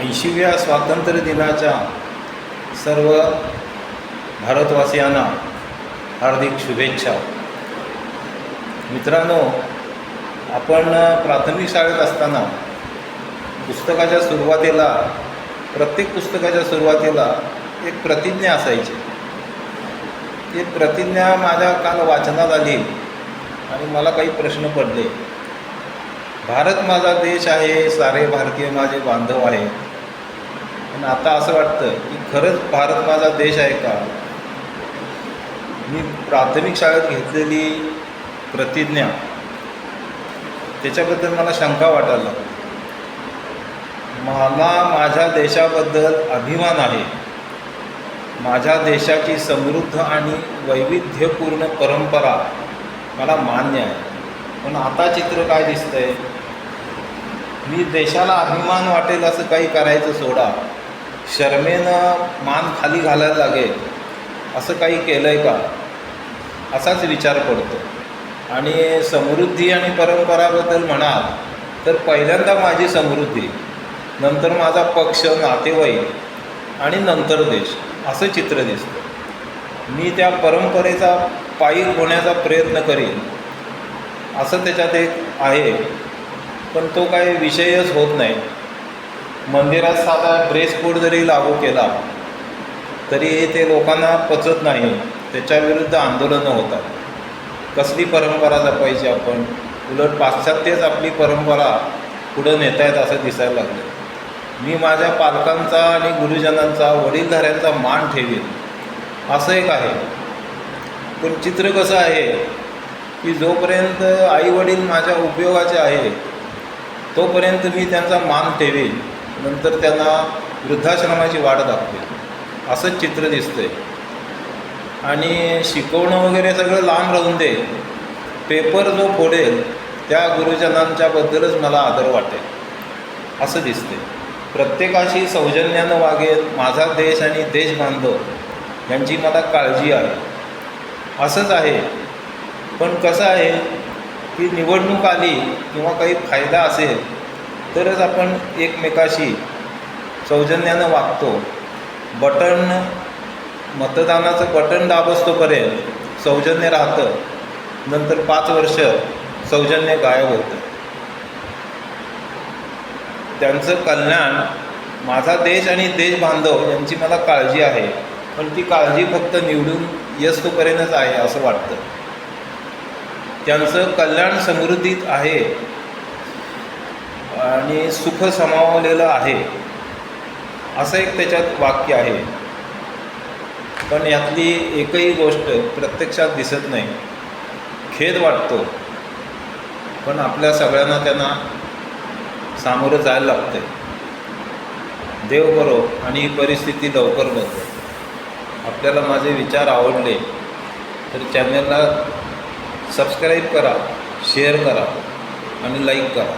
80व्या स्वातंत्र्य दिनाच्या सर्व भारतवासियांना हार्दिक शुभेच्छा. मित्रांनो, आपण प्राथमिक शाळेत असताना प्रत्येक पुस्तकाच्या सुरुवातीला एक प्रतिज्ञा असायची. ती प्रतिज्ञा माझ्या काल वाचनात आली आणि मला काही प्रश्न पडले. भारत माझा देश आहे, सारे भारतीय माझे बांधव आहे. पण आता असं वाटतं की खरंच भारत माझा देश आहे का? मी प्राथमिक शाळेत घेतलेली प्रतिज्ञा, त्याच्याबद्दल मला शंका वाटायला लागली. मला माझ्या देशाबद्दल अभिमान आहे. माझ्या देशाची समृद्ध आणि वैविध्यपूर्ण परंपरा मला मान्य आहे. पण आता चित्र काय दिसतंय? मी देशाला अभिमान वाटेल असं काही करायचं सोडा, शर्मेनं मान खाली घालायला लागेल असं काही केलं आहे का, असाच विचार पडतो. आणि समृद्धी आणि परंपराबद्दल म्हणाल तर पहिल्यांदा माझी समृद्धी, नंतर माझा पक्ष, नातेवाईक आणि नंतर देश, असं चित्र दिसतं. मी त्या परंपरेचा पायी होण्याचा प्रयत्न करीन असं त्याच्यात एक आहे. पण तो काही विषयच होत नाही. मंदिरात साधा ड्रेस कोड जरी लागू केला तरी ते लोकांना पचत नाही. त्याच्याविरुद्ध आंदोलनं होतात. कसली परंपरा जपायची आपण? उलट पाश्चात्यच आपली परंपरा पुढं नेतायत असं दिसायला लागलं. मी माझ्या पालकांचा आणि गुरुजनांचा, वडीलधाऱ्यांचा मान ठेवीन असं एक आहे. पण चित्र कसं आहे की जोपर्यंत आईवडील माझ्या उपयोगाचे आहे तोपर्यंत मी त्यांचा मान ठेवीन, नंतर त्यांना वृद्धाश्रमाची वाट दाखवेन असंच चित्र दिसतंय. आणि शिकवणं वगैरे सगळं लांब राहून दे, पेपर जो फोडेल त्या गुरुजनांच्याबद्दलच मला आदर वाटेल असं दिसते. प्रत्येकाशी सौजन्यानं वागेल. माझा देश आणि देशबांधव यांची मला काळजी आहे असंच आहे. पण कसं आहे की निवडणूक आली किंवा काही फायदा असेल तरच आपण एकमेकाशी सौजन्यानं वागतो. मतदानाचं बटन दाबस्तोपर्यंत सौजन्य राहतं, नंतर 5 वर्ष सौजन्य गायब होतं. त्यांचं कल्याण, माझा देश आणि देशबांधव यांची मला काळजी आहे. पण ती काळजी फक्त निवडून येस्तोपर्यंतच आहे असं वाटतं. त्यांचं कल्याण समृद्धीत आहे आणि सुख समावलेलं आहे असं एक त्याच्यात वाक्य आहे. पण यातली एकही गोष्ट प्रत्यक्षात दिसत नाही. खेद वाटतो. पण आपल्या सगळ्यांना त्यांना सामोरं जायला लागतं. देव करो आणि ही परिस्थिती लवकर बदलेल. आपल्याला माझे विचार आवडले तर चॅनलला सबस्क्राईब करा, शेअर करा आणि लाईक करा.